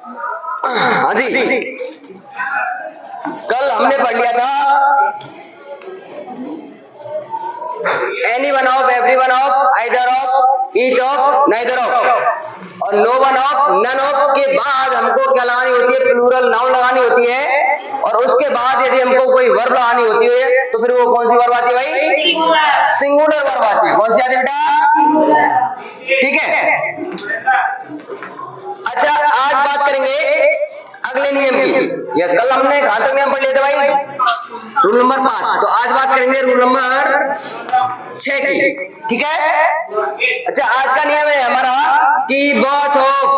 हाँ जी, कल हमने पढ़ लिया था any one of, every one of, either of, each of, neither of और no one of, none of के बाद हमको क्या लगानी होती है? प्लूरल नाउन लगानी होती है। और उसके बाद यदि हमको कोई वर्ब लगानी होती है तो फिर वो कौन सी वर्ब आती है भाई? सिंगुलर वर्ब आती है। कौन सी आती है बेटा? ठीक है। अच्छा, आज बात करेंगे अगले नियम की। या कल हमने कहां तक नियम पढ़ लिए थे भाई? Rule number 5। तो आज बात करेंगे रूल नंबर 6 की। ठीक है। अच्छा, आज का नियम है हमारा कि both of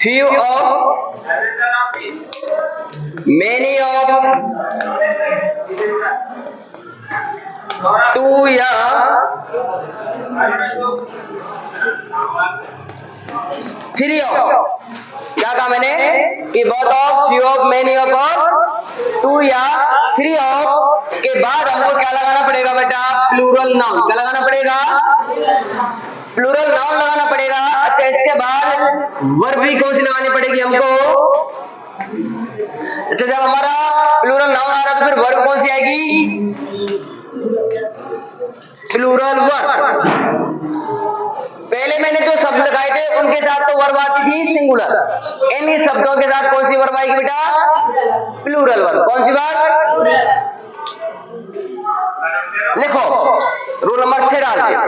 few of, many of, two या थ्री ऑफ। क्या कहा मैंने? कि both of, few of, many of और टू या थ्री ऑफ के बाद हमको क्या लगाना पड़ेगा बेटा? Plural noun. क्या लगाना पड़ेगा? प्लूरल नाउन लगाना पड़ेगा। अच्छा, इसके बाद वर्ब भी कौन सी लगानी पड़ेगी हमको? अच्छा, जब हमारा प्लूरल नाउन आ रहा तो फिर वर्ब कौन सी आएगी? Plural verb. पहले मैंने जो शब्द लगाए थे उनके साथ तो वर्ब आती थी सिंगुलर। इन शब्दों के साथ कौन सी वर्ब आएगी बेटा? Plural verb. कौन सी वर्ब? लिखो, रूल नंबर 6 डाल दिया।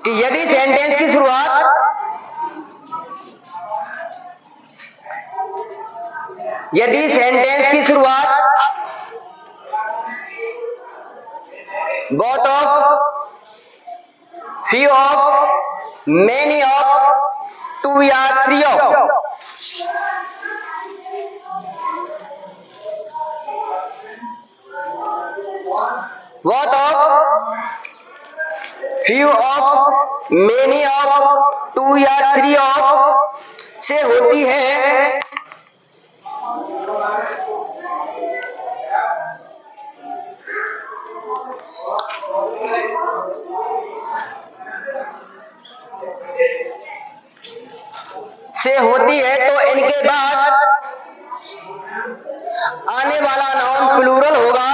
कि यदि सेंटेंस की शुरुआत both of, few of, many of, two या three of both of, few of, many of, two या three of से होती है तो इनके बाद आने वाला नाउन प्लूरल होगा।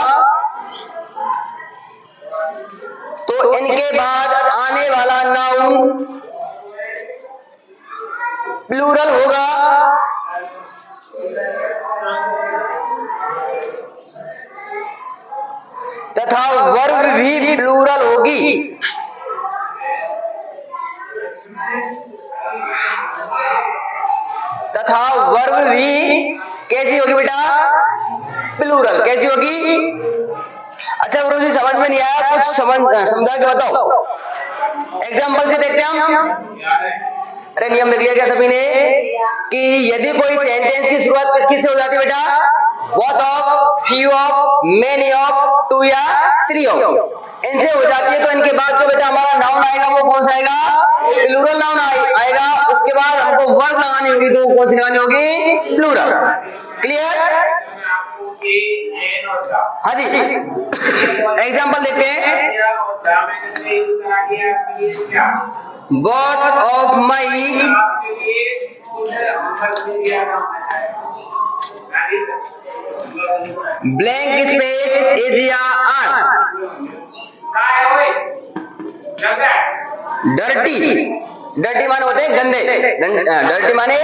तो इनके बाद आने वाला नाउन प्लूरल होगा तथा वर्ब भी प्लूरल होगी। तथा वर्ब भी कैसी होगी बेटा? प्लूरल। कैसी होगी? अच्छा गुरुजी, समझ में नहीं आया, कुछ समझा के बताओ। एग्जाम्पल से देखते हैं हम। अरे नियम लिख लिया क्या सभी ने? कि यदि कोई सेंटेंस की शुरुआत किसकी से हो जाती है बेटा? both of, few of, many of, two या three of इनसे हो जाती है। तो इनके बाद जो बेटा हमारा नाउन आएगा वो कौन सा आएगा? प्लूरल नाउन आएगा। उसके बाद हमको वर्ब लगानी होगी तो कौन सी लगानी होगी? प्लूरल। क्लियर? हाँ जी, एग्जाम्पल देखते हैं। both of my blank space is या डर्टी माने होते हैं गंदे, डर्टी माने,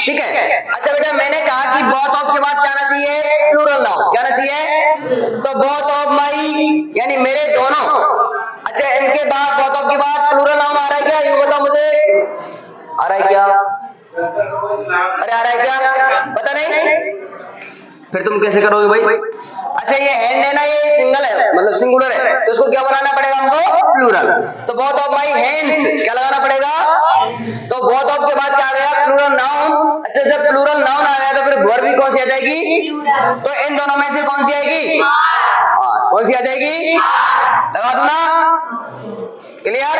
ठीक है। अच्छा बेटा, मैंने कहा कि both of के बाद क्या आना चाहिए? Plural noun. क्या आना चाहिए? तो both of my यानी मेरे दोनों। अच्छा, इनके बाद both of के बाद प्लूरल नाउन आ रहा है क्या? ये बताओ मुझे, आ रहा है क्या? अरे आ रहा है क्या? पता नहीं, फिर तुम कैसे करोगे भाई? अच्छा, ये हैंड है ना, ये सिंगल है, मतलब सिंगुलर है, तो इसको क्या बनाना पड़ेगा हमको? प्लूरल। तो both of my hands क्या लगाना पड़ेगा? तो both of के बाद क्या आ गया? Plural noun. अच्छा, जब प्लूरल नाउन आ गया तो फिर वर्ब भी कौन सी आ जाएगी? तो इन दोनों में से कौन सी आएगी? कौन सी आ जाएगी? लगा दूं ना? क्लियर?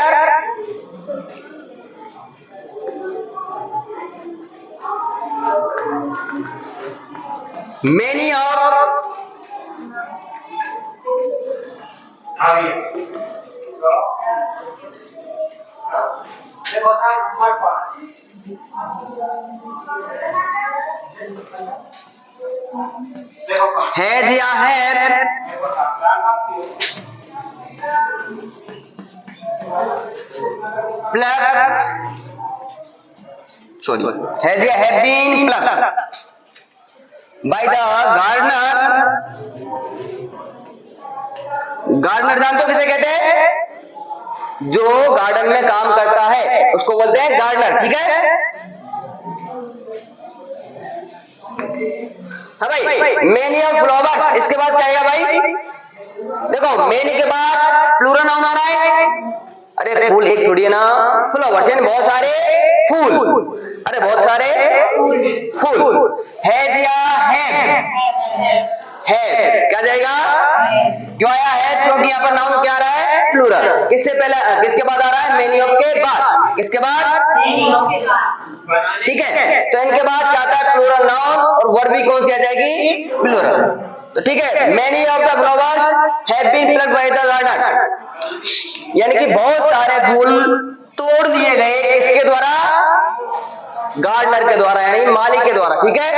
Many of has या have has या have been plucked by the gardener. Gardener जानते हो किसे कहते हैं? जो गार्डन में काम करता है उसको बोलते हैं गार्डनर। ठीक है, हाँ भाई। मेनी ऑफ फ्लावर्स, इसके बाद क्या आएगा भाई? देखो मेनी के बाद प्लूरल नाउन आ रहा है। अरे फूल एक थोड़ी है ना, फ्लावर्स यानी बहुत सारे फूल। अरे बहुत सारे फूल। हैज या है क्या जाएगा? क्यों आया है? क्योंकि यहाँ पर नाउन क्या आ रहा है? प्लूरल। किससे पहले, किसके बाद आ रहा है? मेनी ऑफ के बाद। किसके बाद? ठीक है, तो इनके बाद क्या आता है? प्लूरल नाउन, और वर्ब भी कौन सी आ जाएगी? प्लूरल। तो ठीक है, many of the flowers have been plucked by the gardener, यानी कि बहुत सारे फूल तोड़ दिए गए किसके द्वारा? गार्डनर के द्वारा, यानी माली के द्वारा। ठीक है,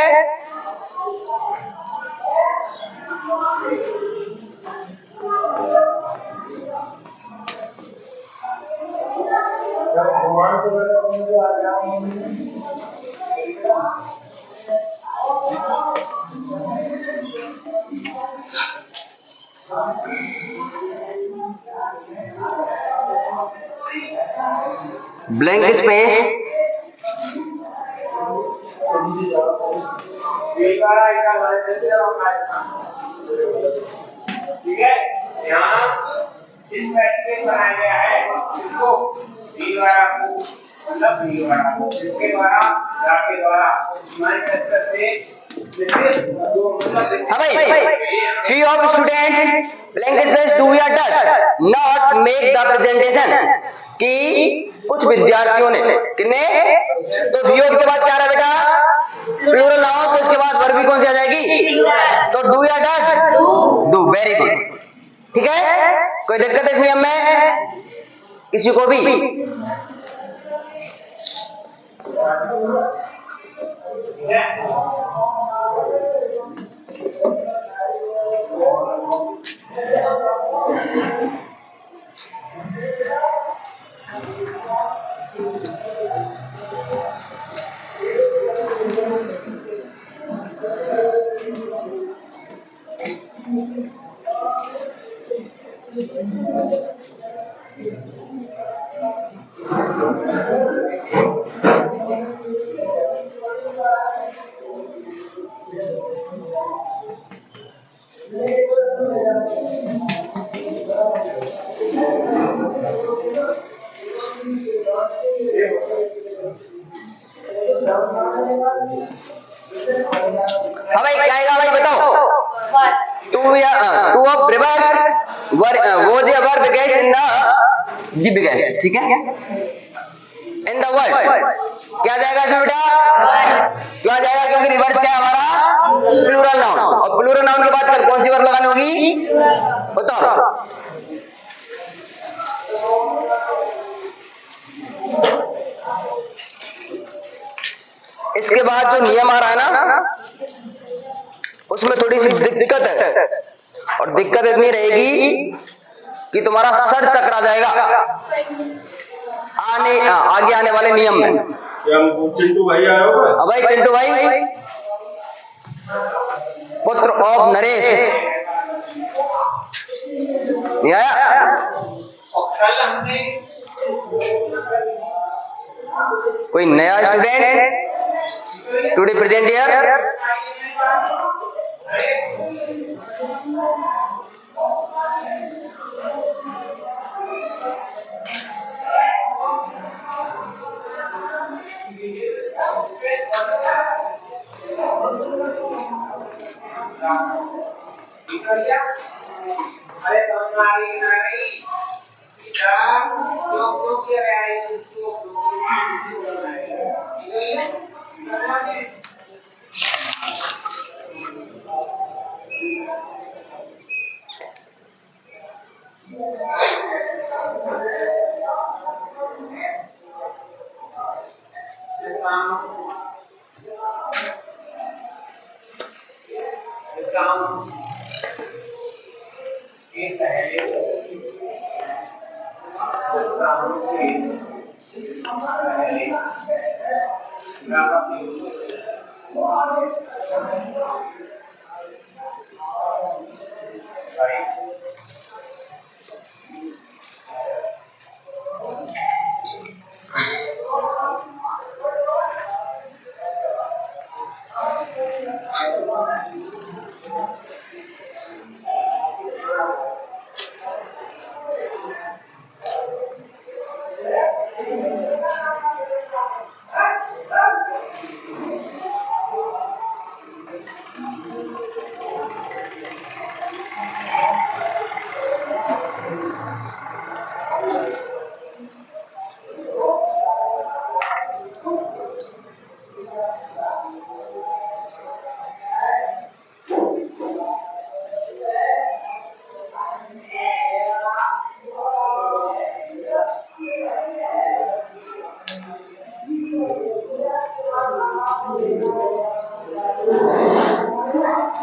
ब्लैंक स्पेस ठीक है, यहाँ इस पैसे बनाया गया है इसको मतलब इसके द्वारा के द्वारा हाँ भाई। few of students blank space do या does not make the presentation, कि कुछ विद्यार्थियों ने किन्ने, तो few of के बाद क्या रहा बेटा? प्लूरल नाउन, तो इसके बाद वर्ब भी कौन सी आ जाएगी? तो डू या डज? डू। Very good. ठीक है, कोई दिक्कत है इस नियम में किसी को भी? हाँ भाई, क्या आएगा भाई बताओ? टू ऑफ रिवर्स वो जो verb guest in the biggest. ठीक है, इन द वर्ल्ड क्या जाएगा इसमें बेटा? क्यों जाएगा? क्योंकि रिवर्स क्या है हमारा? प्लूरल नाउन, और प्लूरल नाउन के बाद कौन सी वर्ब लगानी होगी? बताओ। इसके बाद जो नियम आ रहा है ना, उसमें थोड़ी सी दिक्कत है, और दिक्कत इतनी रहेगी कि तुम्हारा सर चकरा जाएगा आगे आने वाले नियम में। चिंटू भाई आया होगा? हाँ भाई, चिंटू भाई पुत्र ऑफ नरेश नहीं आया? कोई नया स्टूडेंट टुडे प्रेजेंट हियर? अरे तुम्हारी नहीं जो कह रहा है उसको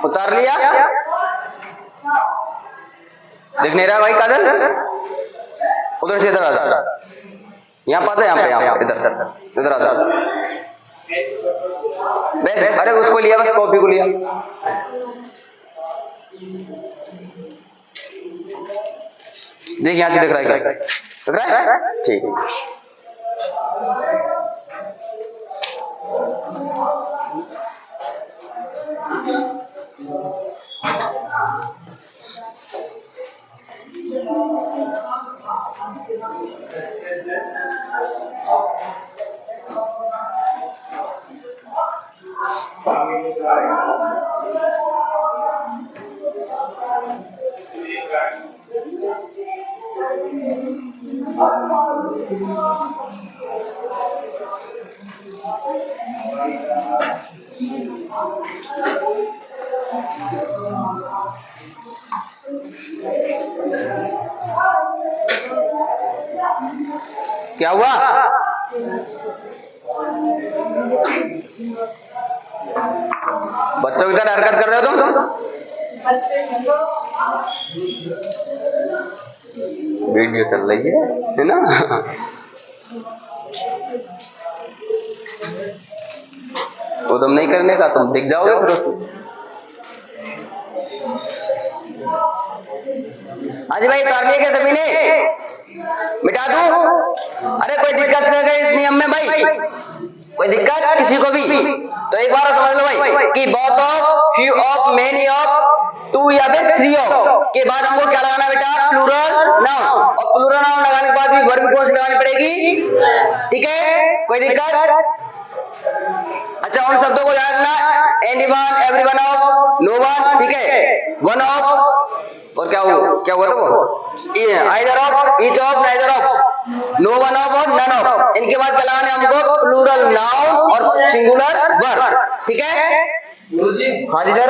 उतार लिया? दिख नहीं रहा भाई काजल? उधर से इधर आ जा, यहाँ पास है, यहाँ पे इधर आ जा। बस अरे उसको लिया, बस कॉपी को लिया। देख यहाँ से दिख रहा है क्या? दिख रहा है? ठीक। क्या हुआ? बच्चों की तरह हरकत कर रहे हो तुम? वीडियो चल रही है ना? वो तुम नहीं करने का, तुम दिख जाओगे फिर उसमें। हाँ जी भाई, उतार लिए क्या सभी ने? मिटा दूं? अरे कोई दिक्कत नहीं है इस नियम में भाई, कोई दिक्कत किसी को भी? तो एक बार समझ लो भाई कि both of, few of, many of, two या फिर थ्री ऑफ के बाद हमको क्या लगाना बेटा? Plural noun. और प्लूरल नाउन लगाने के बाद भी वर्ब कौन सी लगानी पड़ेगी? ठीक है, कोई दिक्कत? अच्छा, उन शब्दों को याद रखना, anyone, everyone of, no one, ठीक है, वन ऑफ, और क्या हुआ था वो? Either of, each of, neither of, no one of और नन ऑफ। इनके बाद क्या लगाना है हमको? प्लूरल नाउन और सिंगुलर वर्ब, ठीक है? हाँ जी सर।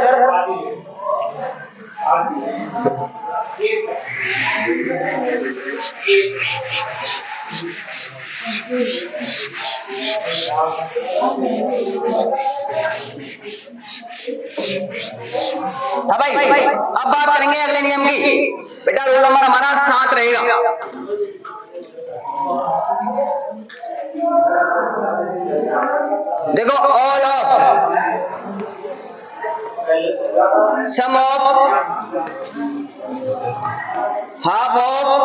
हाँ भाई, अब बात करेंगे अगले नियम की। बेटा रोल नंबर हमारा 7 रहेगा। देखो, all of, some of, half of,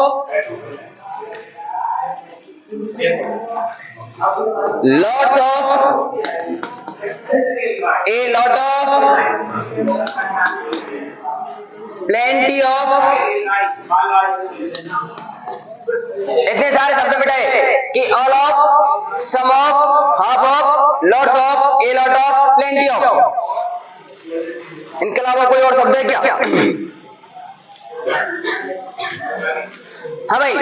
lots of, a lot of, plenty of, इतने सारे शब्द बेटा कि all of, some of, half of, lots of, a lot of, plenty of. इनके अलावा कोई और शब्द है क्या? हाँ भाई,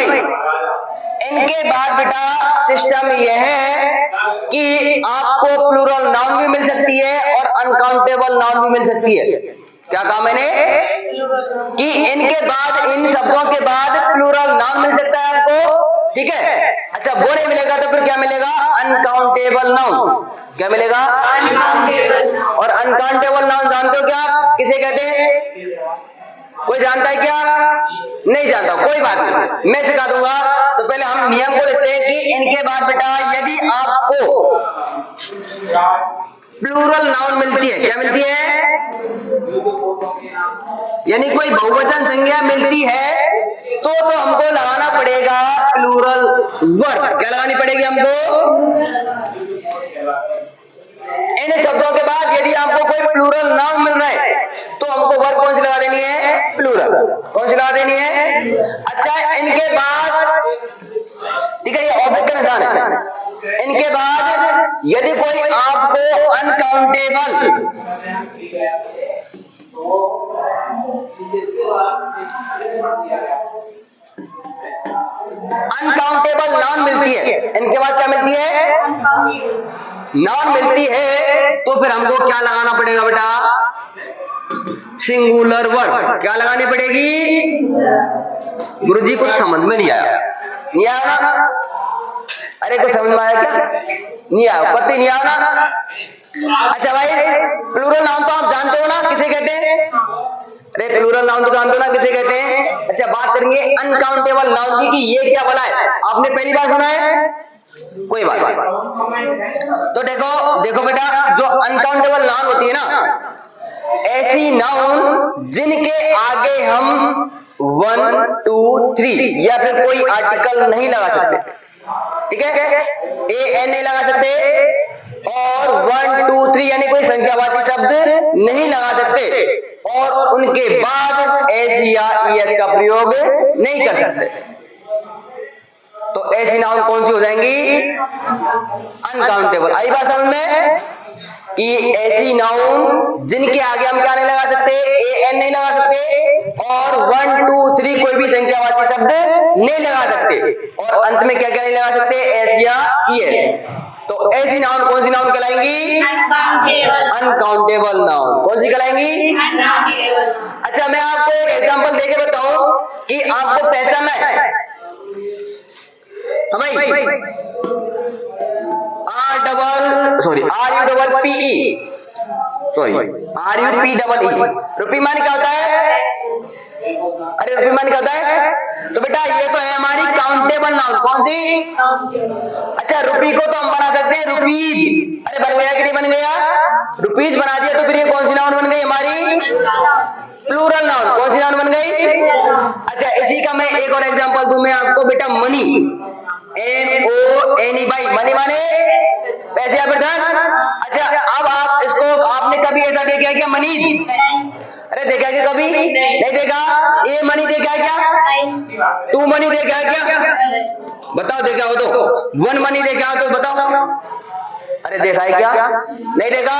इनके बाद बेटा सिस्टम यह है कि आपको प्लूरल नाउन भी मिल सकती है और अनकाउंटेबल नाउन भी मिल सकती है। क्या कहा मैंने? कि इनके बाद, इन शब्दों के बाद प्लूरल नाउन मिल सकता है आपको, ठीक है। अच्छा वो नहीं मिलेगा तो फिर क्या मिलेगा? Uncountable noun. क्या मिलेगा? और अनकाउंटेबल नाउन जानते हो क्या आप किसे कहते हैं? कोई जानता है क्या? नहीं जानता, कोई बात नहीं, मैं सिखा दूंगा। तो पहले हम नियम को लिखते हैं कि इनके बाद बेटा यदि आपको प्लूरल नाउन मिलती है, क्या मिलती है? यानी कोई बहुवचन संज्ञा मिलती है तो हमको लगाना पड़ेगा प्लूरल वर्ब। क्या लगानी पड़ेगी हमको? इन शब्दों के बाद यदि आपको कोई प्लूरल नाउन मिल रहा है तो हमको वर्ब कौन सी लगा देनी है? प्लूरल। कौन सी लगा देनी है? अच्छा इनके बाद, ठीक है, ये ऑब्जेक्ट का निशान है। इनके बाद यदि कोई आपको अनकाउंटेबल नाउन मिलती है, इनके बाद क्या मिलती है? नाउन मिलती है तो फिर हमको क्या लगाना पड़ेगा बेटा? Singular verb. क्या लगानी पड़ेगी? गुरुजी कुछ समझ में नहीं आया। नहीं आया ना? अरे कुछ समझ में आया क्या? नहीं आया, पता नहीं आया ना? अच्छा भाई प्लूरल नाउन तो आप जानते हो ना किसे कहते हैं? अरे प्लूरल नाउन तो जानते हो ना किसे कहते हैं? अच्छा बात करेंगे अनकाउंटेबल नाउन की कि ये क्या भला है, आपने पहली बार सुना है? कोई बात नहीं। तो देखो बेटा, जो अनकाउंटेबल नाउन होती है ना, ऐसी नाउन जिनके आगे हम 1 2 3 या फिर कोई आर्टिकल नहीं लगा सकते, ठीक है, AN नहीं लगा सकते, और 1 2 3 यानी कोई संख्यावाची शब्द नहीं लगा सकते, और उनके बाद एस या ES का प्रयोग नहीं कर सकते। तो ऐसी नाउन कौन सी हो जाएंगी? अनकाउंटेबल। आई बात समझ में कि ऐसी नाउन जिनके आगे हम क्या नहीं लगा सकते? AN नहीं लगा सकते, और 1 2 3 कोई भी संख्यावाची शब्द नहीं लगा सकते, और अंत में क्या क्या नहीं लगा सकते? एस या ES। तो ऐसी नाउन कौन सी नाउन कहलाएंगी? Uncountable noun. कौन सी कहलाएंगी? अच्छा मैं आपको एक एग्जांपल देके बताऊं कि आपको पहचानना है। RUPE रुपी माने क्या होता है? अरे रुपी माने क्या होता है? तो बेटा ये तो है हमारी काउंटेबल नाउन। कौन सी? अच्छा रुपी को तो हम बना सकते हैं रुपीज। अरे बन गया कि नहीं बन गया? रुपीज बना दिया तो फिर ये कौन सी नाउन बन गई हमारी? Plural noun. कौन सी नाउन बन गई? अच्छा इसी का मैं एक और एग्जांपल दूं मैं आपको बेटा, मनी, MONE भाई, मनी माने पैसे या फिर धन। अच्छा अब आप इसको, आपने कभी ऐसा देखा क्या मनी? अरे देखा क्या कभी? नहीं देखा। ए मनी देखा क्या? 2 मनी देखा क्या? बताओ देखा हो तो। 1 मनी देखा हो तो बताओ। अरे देखा है क्या? नहीं देखा।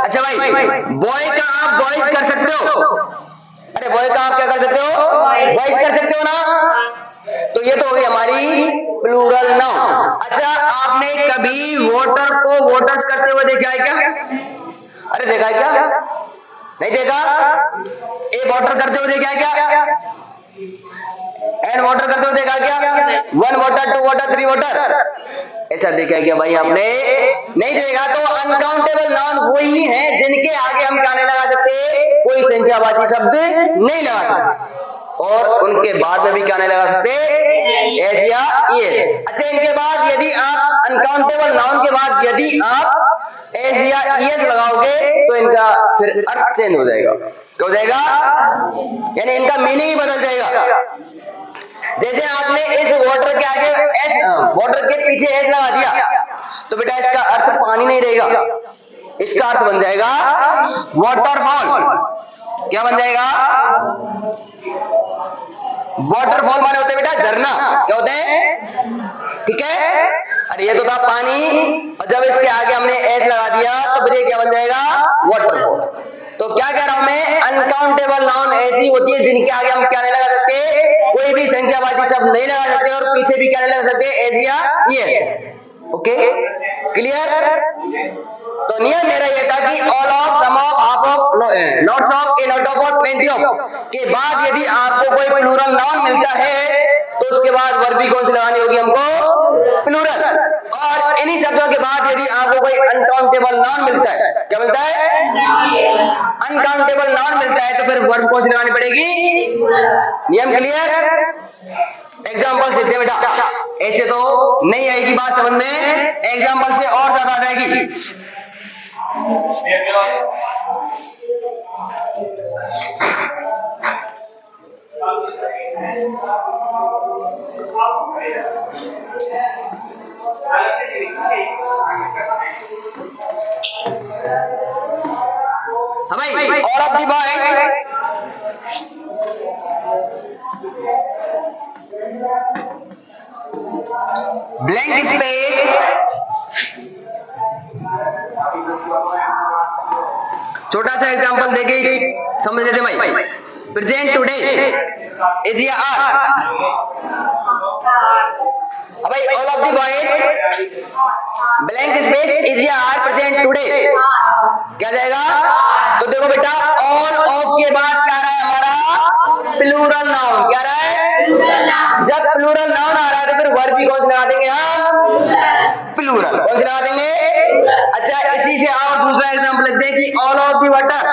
अच्छा भाई बॉय का आप बॉयज कर सकते हो? अरे बॉय का आप क्या कर सकते हो? बॉयज कर सकते हो ना? तो ये तो हो गई हमारी प्लूरल नाउन। अच्छा आपने कभी वोटर को वोटर्स करते हुए देखा है क्या? अरे देखा है क्या? नहीं देखा। ए वोटर करते हुए देखा है क्या? एन वोटर करते हुए देखा क्या? 1 वोटर 2 वोटर 3 वोटर ऐसा देखा है क्या भाई आपने? नहीं देखा। तो अनकाउंटेबल नाउन वही है जिनके आगे हम क्या नहीं लगा सकते? कोई संख्यावाची शब्द नहीं लगा सकते, और उनके बाद में भी क्या नहीं लगा सकते? एस या ES। अच्छा इनके बाद यदि आप अनकाउंटेबल नाउन के बाद यदि आप एस या ES लगाओगे तो इनका फिर अर्थ चेंज हो जाएगा। क्या हो जाएगा? यानी इनका मीनिंग ही बदल जाएगा। जैसे आपने इस वाटर के आगे एस, वाटर के पीछे एस लगा दिया तो बेटा इसका अर्थ पानी नहीं रहेगा, इसका अर्थ बन जाएगा वाटरफॉल। क्या बन जाएगा? वाटरफॉल माने होते बेटा झरना। क्या होते हैं? ठीक है। अरे ये तो था पानी, और जब इसके आगे हमने एस लगा दिया तो फिर ये क्या बन जाएगा? वाटरफॉल। तो क्या कह रहा हूं मैं? अनकाउंटेबल नाउन ऐसी होती है जिनके आगे हम क्या नहीं लगा सकते? कोई भी संख्यावाची शब्द नहीं लगा सकते, और पीछे भी क्या नहीं लगा सकते? एस या ES। Okay clear? तो नियम मेरा ये था कि all of, some of, half of, lots of, a lot of और प्लेंटी ऑफ के बाद यदि आपको कोई प्लूरल नाउन मिलता है तो उसके बाद वर्ब भी कौन सी लगानी होगी हमको? प्लूरल। और इन्हीं शब्दों के बाद यदि आपको कोई अनकाउंटेबल नाउन मिलता है, क्या मिलता है? अनकाउंटेबल नाउन मिलता है तो फिर वर्ब कौन सी लगानी पड़ेगी? नियम क्लियर? एग्जाम्पल देते बेटा, ऐसे तो नहीं आएगी बात समझ में, एग्जाम्पल से और ज्यादा आ जाएगी। भाई all of the boys blank space, छोटा सा एग्जांपल देके समझ लेते भाई। प्रेजेंट टुडे इज या आर। भाई all of the boys blank space is या आर प्रेजेंट टुडे क्या जाएगा? तो देखो बेटा ऑल ऑफ के बाद क्या रहा है हमारा? Plural noun. क्या रहा है? जब प्लूरल नाउन आ रहा है तो फिर वर्ब भी कौन सी लगा देंगे हम? प्लूरल। कौन सी लगा देंगे? अच्छा इसी से और दूसरा एग्जांपल लेते हैं कि ऑल ऑफ द वाटर।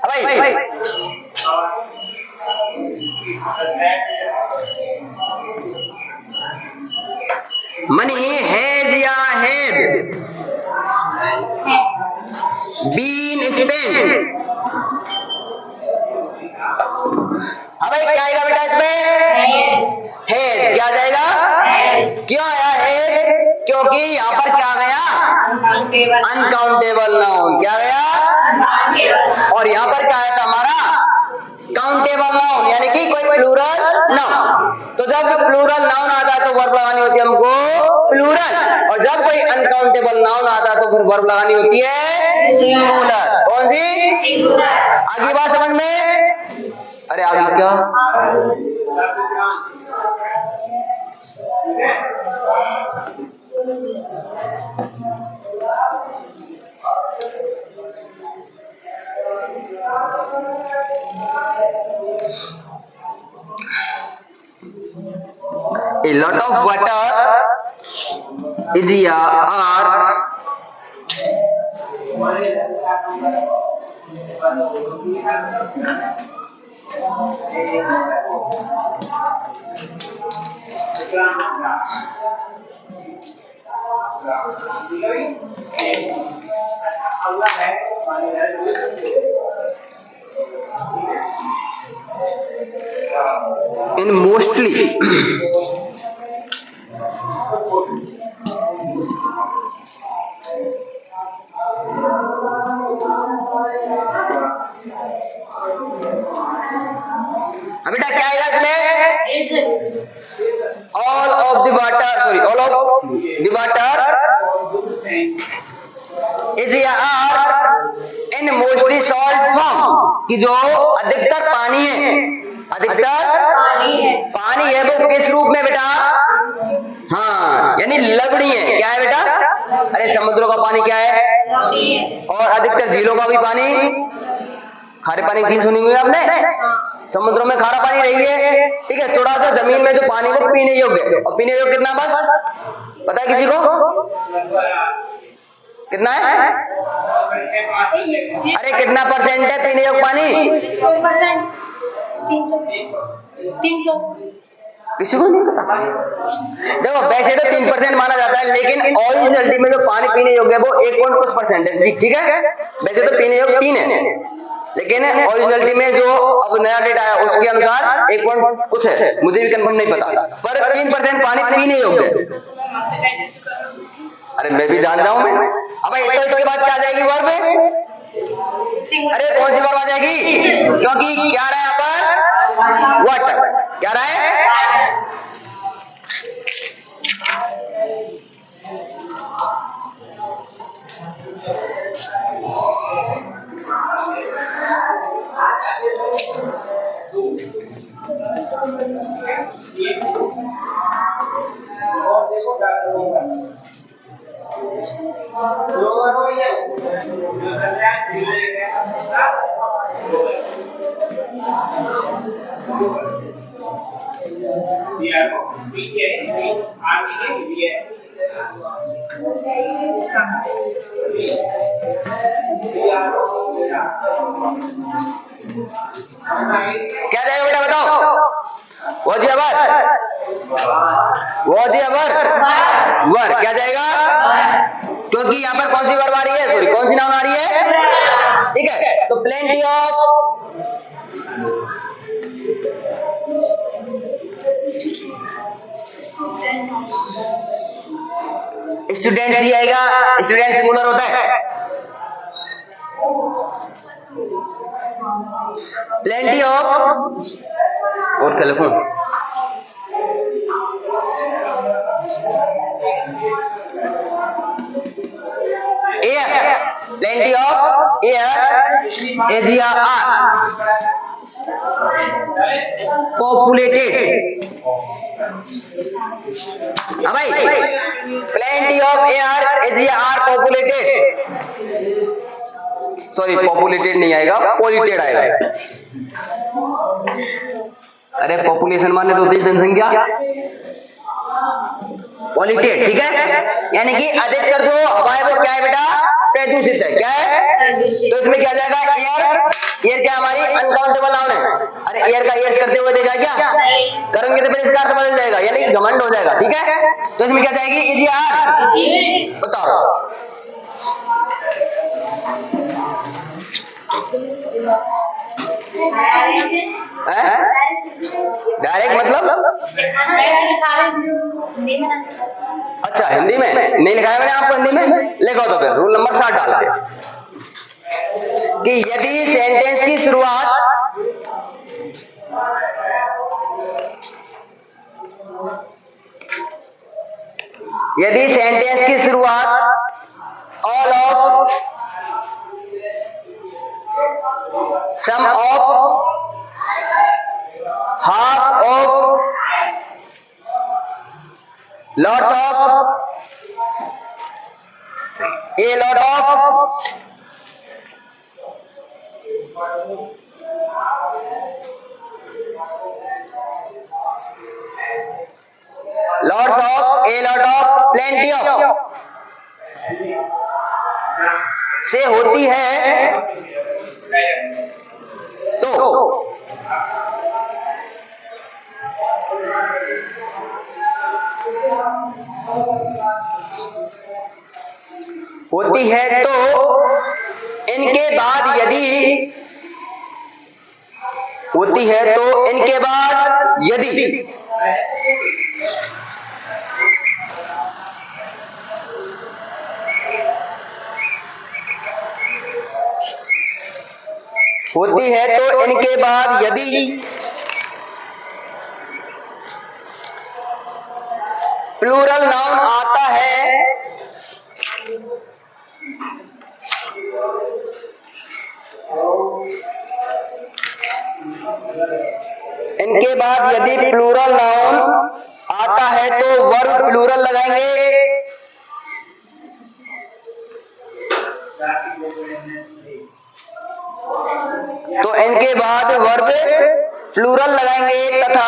भाई मनी हैज या हैड बीन स्पेंट। क्या आएगा बेटा इसमें? हैज। क्या जाएगा? क्यों आया हैज? क्योंकि यहाँ पर क्या गया? Uncountable noun. क्या गया? और यहाँ पर क्या आया था हमारा? काउंटेबल नाउन, यानी कि कोई प्लूरल नाउन। तो जब प्लूरल नाउन आता है तो वर्ब लगानी होती है हमको प्लूरल, और जब कोई अनकाउंटेबल नाउन आता है तो फिर वर्ब लगानी होती है सिंगुलर। कौन सी? आगे बात समझ में? अरे आगे क्या? A lot of water is या are in mostly बेटा क्या आएगा इसमें? All of the water, sorry all of the water is या are in mostly salt form, कि जो अधिकतर पानी है, अधिकतर पानी है वो किस रूप में बेटा? हाँ यानी लवणी है। क्या है बेटा? अरे समुद्रों का पानी क्या है? और अधिकतर झीलों का भी पानी खारे पानी की झील सुनी हुई है आपने? समुद्रों में खारा पानी रही है, ठीक है। थोड़ा सा जमीन में जो पानी वो पीने योग्य, और पीने योग्य कितना बस पता है किसी को? कितना है? अरे कितना परसेंट है पीने योग्य पानी? 300। किसी को नहीं पता। देखो वैसे तो 3% माना जाता है, लेकिन ओरिजिनलिटी में जो पानी पीने योग्य है वो 1% है, ठीक है। वैसे तो पीने योग्य 3 है, लेकिन ओरिजिनलिटी में जो अब नया डेटा है उसके अनुसार 1 कुछ है, मुझे भी कंफर्म नहीं पता, पर 3% पानी पीने योग्य है। अरे मैं भी जान जाऊं मैं। अब तो इसके बाद क्या आ जाएगी वर्ब? अरे कौन सी वर्ब आ जाएगी? क्योंकि क्या रहा है यहाँ पर? वाटर। क्या रहा है? और देखो डॉक्टर होगा जो हो ये जो कल्याण मिले गए सब दिया को पीछे आगे के लिए क्या जाएगा बेटा बताओ? वजी अबर, वजी अबर वर क्या जाएगा? क्योंकि यहाँ पर कौन सी वर्ब आ रही है, सॉरी कौन सी नाउन आ रही है, ठीक है। तो प्लेंटी ऑफ स्टूडेंट्स ही आएगा, स्टूडेंट सिंगुलर होता है। प्लेंटी ऑफ और क्या लिखूं? Air, plenty of air Asia are populated. हाँ भाई, plenty of air Asia are populated, sorry populated नहीं आएगा, पॉलिटेड आएगा। अरे पॉपुलेशन माने तो होती है जनसंख्या, पॉलिटेड, ठीक है। यानी कि अधिकतर जो हवा है वो क्या है बेटा, प्रदूषित है। क्या है? तो इसमें क्या जाएगा? एयर, एयर क्या हमारी अनकाउंटेबल नाउन है। अरे एयर का एयर करते हुए देखा क्या करेंगे तो फिर इसका अर्थ बदल जाएगा, यानी कि घमंड हो जाएगा, ठीक है। तो इसमें क्या जाएगी? इजियार, बताओ डायरेक्ट मतलब? अच्छा हिंदी में नहीं लिखाया मैंने आपको, हिंदी में लिखो तो फिर रूल नंबर 7 डालते कि यदि सेंटेंस की शुरुआत all of, some of, half of, lots of, a lot of, lots of, a lot of, plenty of से होती है तो होती है तो इनके बाद यदि, होती है तो इनके बाद यदि होती है तो इनके बाद यदि प्लूरल नाउन आता है इनके बाद यदि प्लूरल नाउन आता है तो वर्ब प्लूरल लगाएंगे, तो इनके बाद वर्ब प्लूरल लगाएंगे तथा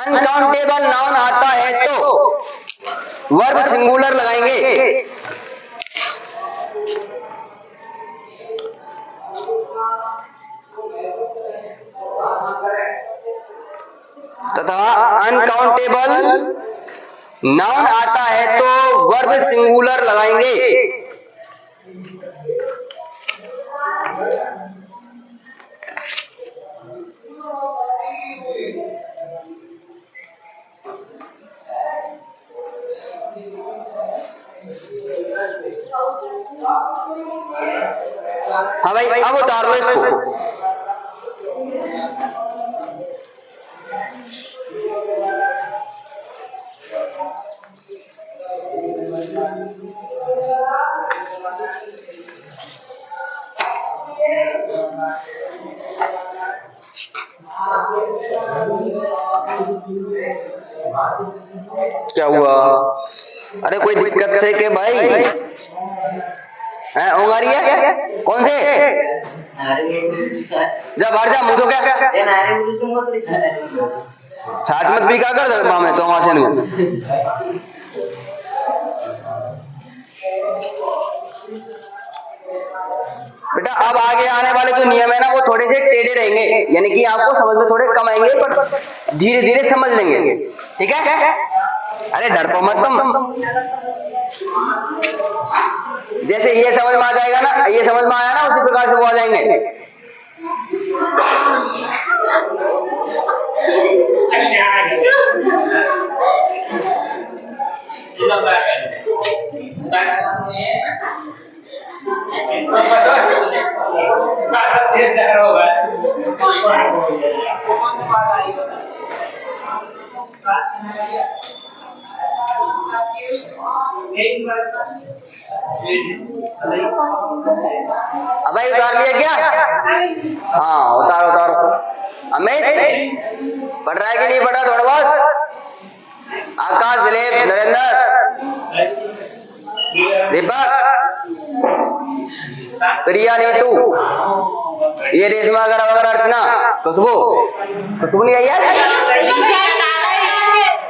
अनकाउंटेबल नाउन आता है तो वर्ब सिंगुलर लगाएंगे, तथा अनकाउंटेबल नाउन आता है तो वर्ब सिंगुलर लगाएंगे। हाँ भाई अब उतार लो इसको। क्या हुआ? अरे कोई दिक्कत से के भाई है? ओंगारी है कौन से? जा बाहर जा, मुझे क्या छाछ मत पी, क्या कर सकता मैं तो वहां से नहीं। बेटा अब आगे आने वाले जो नियम है ना वो थोड़े से टेढ़े रहेंगे, यानी कि आपको समझ में थोड़े कम आएंगे, पर धीरे धीरे समझ लेंगे, ठीक है? अरे डर पो मत तुम, जैसे ये समझ में आ जाएगा ना, ये समझ में आया ना, उसी प्रकार से वो आ जाएंगे। अब भाई उतार लिया क्या? हाँ उतारो उतारो। अमित पढ़ रहा है कि नहीं पढ़ रहा? थोड़ा बहुत। आकाश, दिलीप, नरेंद्र, दीपक, प्रिया, नीतू, ये रेशमा वगैरह वगैरह, अर्चना, खुशबू नहीं आई यार?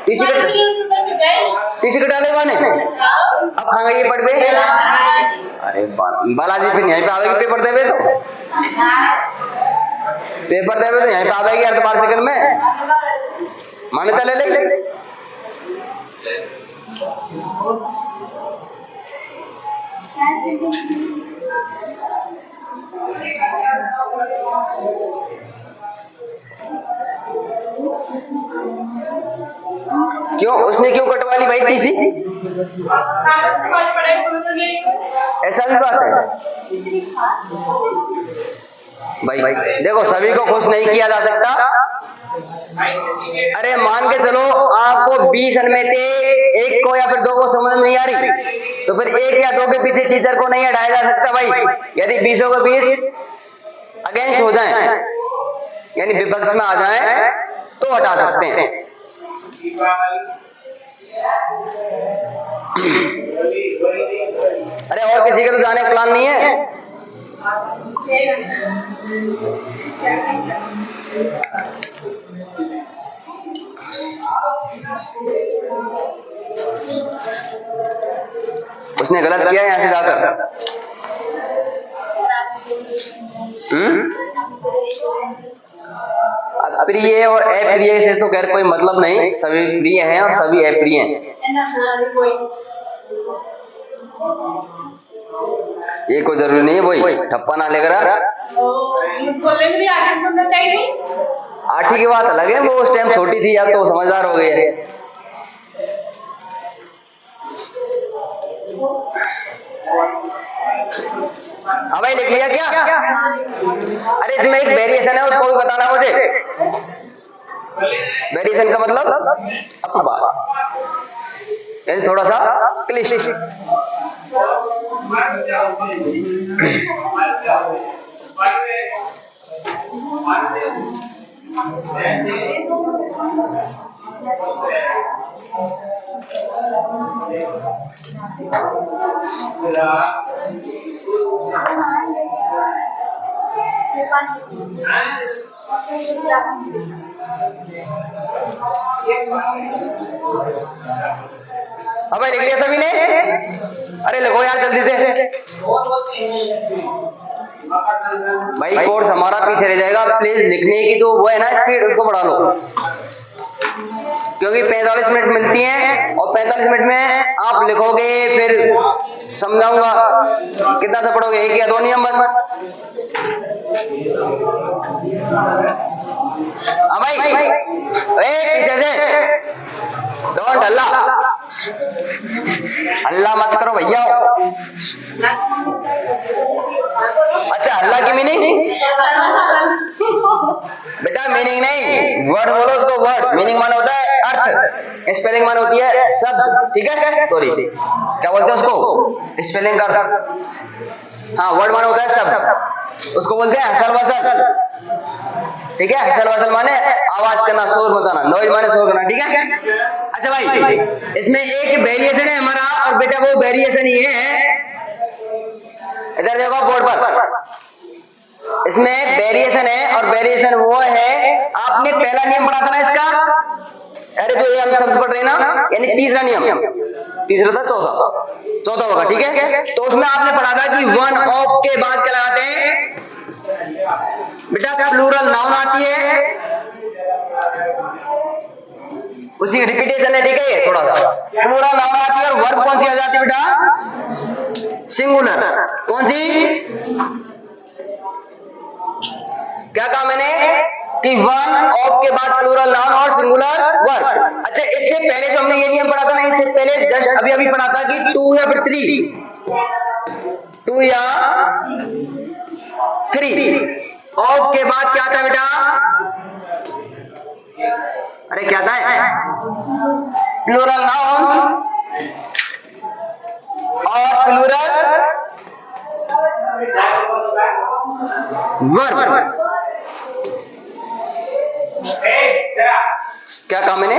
टी शर्ट डाले माने अब कहाँ गई ये पढ़ दे? अरे बालाजी फिर यहीं पे आवेगी, पेपर देवे तो यहीं पे आवेगी यार, तो 5 सेकंड में मान्यता ले ले। क्यों उसने क्यों कटवा ली भाई टीसी? ऐसा भी बात है भाई। देखो सभी को खुश नहीं किया जा सकता। अरे मान के चलो आपको 20 में से 1 को या फिर 2 को समझ में नहीं आ रही, तो फिर 1 या 2 के पीछे टीचर को नहीं हटाया जा सकता भाई। यदि 20 को 20 अगेंस्ट हो जाए, यानी विपक्ष में आ जाए, तो हटा सकते हैं। अरे और किसी का तो जाने का प्लान नहीं है? उसने गलत किया यहाँ से जाकर। प्रिय और अप्रिय से तो खैर कोई मतलब नहीं, सभी प्रिय हैं और सभी अप्रिय हैं। ये कोई जरूरी नहीं है वही ठप्पा ना लेकर। आठी की बात अलग है, वो उस टाइम छोटी थी, या तो समझदार हो गई है। हाँ भाई लिख लिया क्या? अरे इसमें एक वेरिएशन है, उसको भी बताना मुझे। वेरिएशन का मतलब यानी थोड़ा सा क्लिश। अब लिख लिया सभी ने? अरे लिखो यार जल्दी से भाई, कोर्स हमारा पीछे रह जाएगा। प्लीज लिखने की जो वो है ना स्पीड, उसको बढ़ा लो, क्योंकि 45 मिनट मिलती हैं और 45 मिनट में आप लिखोगे, फिर समझाऊंगा। कितना से पढ़ोगे? 1 या 2 नियम बस। हाँ भाई पीछे से डोंट हल्ला। अल्लाह मत करो भैया। अच्छा अल्लाह की मीनिंग बेटा मीनिंग नहीं, वर्ड बोलो उसको। वर्ड मीनिंग माना होता है अर्थ, स्पेलिंग माना होती है शब्द। ठीक है, सॉरी क्या बोलते हैं उसको, स्पेलिंग का अर्थ। हाँ वर्ड माना होता है शब्द, उसको बोलते हैं हसल वसल। ठीक है, हसल वसल माने आवाज करना, शोर मचाना, नॉइज माने शोर करना। ठीक है। अच्छा भाई इसमें एक वेरिएशन है हमारा, और बेटा वो वेरिएशन ये है, इधर देखो बोर्ड पर, इसमें वेरिएशन है, और वेरिएशन वो है, आपने पहला नियम पढ़ा था ना इसका, अरे जो ये हम शब्द पढ़ रहे हैं ना, यानी तीसरा नियम, तीसरा था चौथा होगा। ठीक है, तो उसमें आपने पढ़ा था कि वन ऑफ के बाद क्या लगाते हैं बेटा, प्लूरल नाउन आती है, उसी रिपीटेशन है। ठीक है, ये थोड़ा सा प्लूरल नाउन आती है, और वर्ब कौन सी आ जाती है बेटा, सिंगुलर। कौन सी, क्या कहा मैंने कि वन ऑफ के बाद प्लूरल नाउन और सिंगुलर वर्ब। अच्छा इससे पहले जो हमने ये नियम पढ़ा था ना, इससे पहले जस्ट अभी पढ़ा था कि टू या फिर थ्री, टू या थ्री, ऑफ के बाद क्या आता है बेटा, अरे क्या आता है, प्लूरल नाउन और प्लूरल वर्ब। क्या कहा मैंने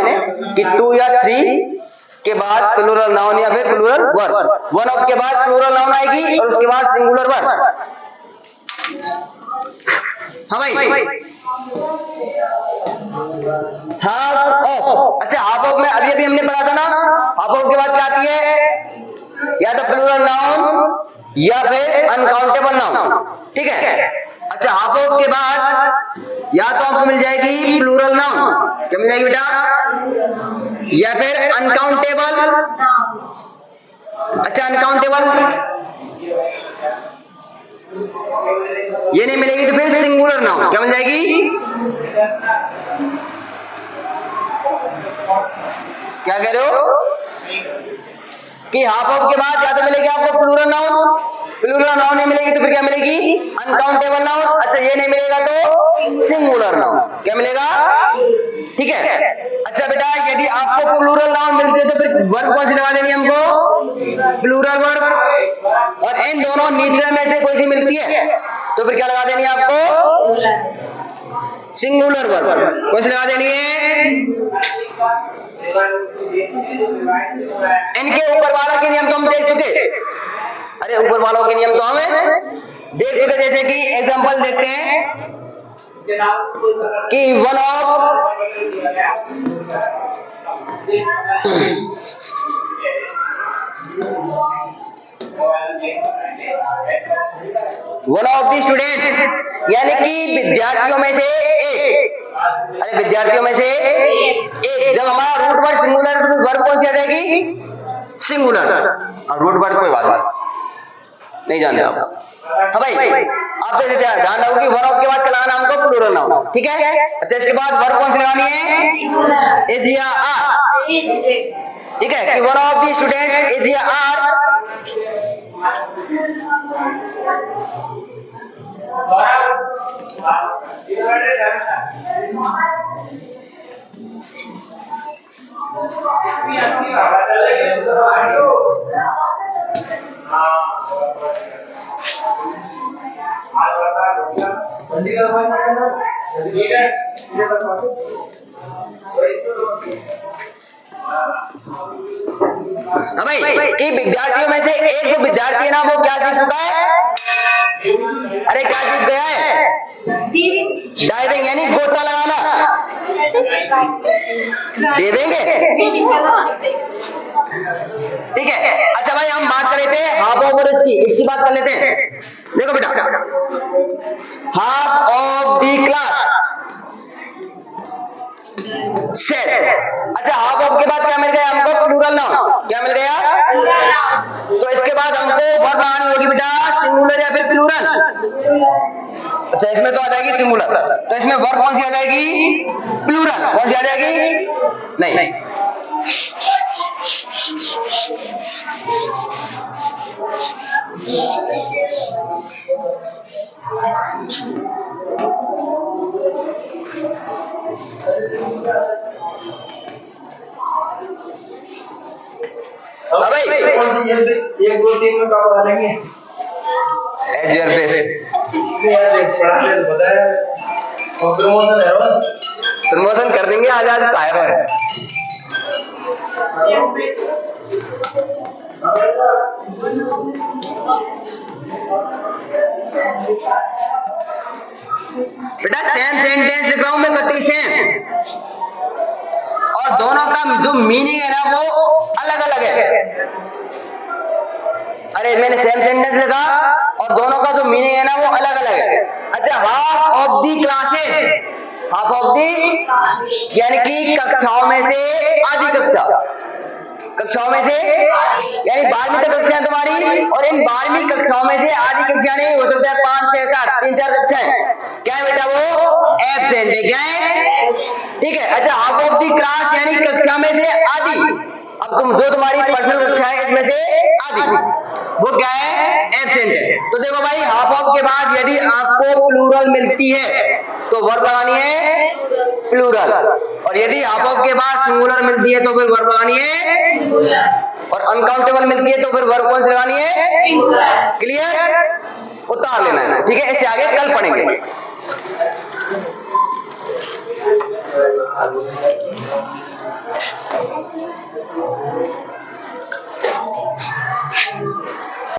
कि टू या थ्री के बाद प्लूरल नाउन या फिर प्लूरल वर्ब, वन ऑफ के बाद प्लूरल नाउन आएगी और उसके बाद सिंगुलर वर्ब। हाँ भाई, हाफ ऑफ। अच्छा हाफ ऑफ में अभी हमने पढ़ा था ना, हाफ ऑफ के बाद क्या आती है, या तो प्लूरल नाउन या फिर अनकाउंटेबल नाउन। ठीक है। अच्छा हाफ ऑफ के बाद या तो आपको मिल जाएगी प्लूरल नाउन, क्या मिल जाएगी बेटा, या फिर अनकाउंटेबल। अच्छा अनकाउंटेबल ये नहीं मिलेगी तो फिर सिंगुलर नाउन, क्या मिल जाएगी, क्या कह रहे हो कि हाफ ऑफ के बाद या तो मिलेगी आपको प्लूरल नाउन, प्लूरल नाउन नहीं मिलेगी तो फिर क्या मिलेगी, अनकाउंटेबल नाउन। अच्छा ये नहीं मिलेगा तो सिंगुलर नाउन, क्या मिलेगा। ठीक है। अच्छा बेटा यदि आपको प्लूरल नाउन मिलती है तो फिर वर्ब कौन सी लगा देनी हमको, प्लूरल वर्ब, और इन दोनों नीचे में से कोई सी मिलती है तो फिर क्या लगा देनी है आपको, सिंगुलर वर्ब। कौन सी लगा देनी है, इनके ऊपर वालों के नियम तो हम देख चुके, अरे ऊपर वालों के नियम तो हमें देख चुके। जैसे कि एग्जांपल देखते हैं कि वन ऑफ द स्टूडेंट, यानी कि विद्यार्थियों में से एक, अरे विद्यार्थियों में से एक, जब हमारा रूट वर्ड सिंगुलर है तो वर्ब कौन सी आ जाएगी, सिंगुलर। और रूट वर्ड कोई बात नहीं जानते आप। हाँ भाई आप तो ध्यान रखो कि वर्ब के बाद क्या लगाना हमको, प्लूरल नाउन। ठीक है। अच्छा इसके बाद वर्ब कौन सी लगानी है, इज या आर। ठीक है कि one of the student is या आर, भाई कि विद्यार्थियों में से एक जो विद्यार्थी है ना वो क्या सीख चुका है, अरे क्या सीख गया है, डाइविंग यानी गोता लगाना। दे देंगे। ठीक है। अच्छा भाई हम बात कर रहे थे हाफ ऑफ और इसकी बात कर लेते हैं। देखो बेटा half of the class set. अच्छा हाफ ऑफ के बाद क्या मिल गया हमको, प्लूरल नाउन। क्या मिल गया, तो इसके बाद हमको वर्ब बनानी होगी बेटा, सिंगुलर या फिर प्लूरल। अच्छा इसमें तो आ जाएगी सिंगुलर, तो इसमें वर्ब कौन सी आ जाएगी, प्लूरल। कौन सी आ जाएगी, नहीं हाँ भाई, 1 2 3 में कब आ लेंगे? As your face. यार पढ़ा दे बताया और प्रमोशन है रोज प्रमोशन कर देंगे, आज आज फायर है। बेटा सेम सेंटेंस लिख रहा हूं मैं, गति सेम, और दोनों का जो मीनिंग है ना वो अलग अलग है। अरे मैंने सेम सेंटेंस लिखा और दोनों का जो मीनिंग है ना वो अलग अलग है। अच्छा, half of the classes, half of the यानी कि कक्षाओं में से आधी कक्षा, कक्षाओं में से यानी 12वीं तक कक्षाएं तुम्हारी, और इन 12वीं कक्षाओं में से आधी कक्षा नहीं हो सकता है, 5 6 7 3 4 कक्षाएं, क्या है बेटा वो एब्सेंट है, क्या है, ठीक है। अच्छा, हाफ ऑफ दी क्लास यानी कक्षा में से आधी, अब तुम जो तुम्हारी पर्सनल कक्षा है इसमें से आधी वो क्या है, एब्सेंट है। तो देखो भाई, हाफ ऑफ के बाद यदि आपको प्लूरल मिलती है तो वर्ब लगानी है प्लूरल, और यदि हाफ ऑफ के बाद सिंगुलर मिलती है तो फिर वर्ब लगानी है, और अनकाउंटेबल मिलती है तो फिर वर्ब कौन सी लगानी है, क्लियर, उतार लेना है, ठीक है। इससे आगे कल पढ़ेंगे।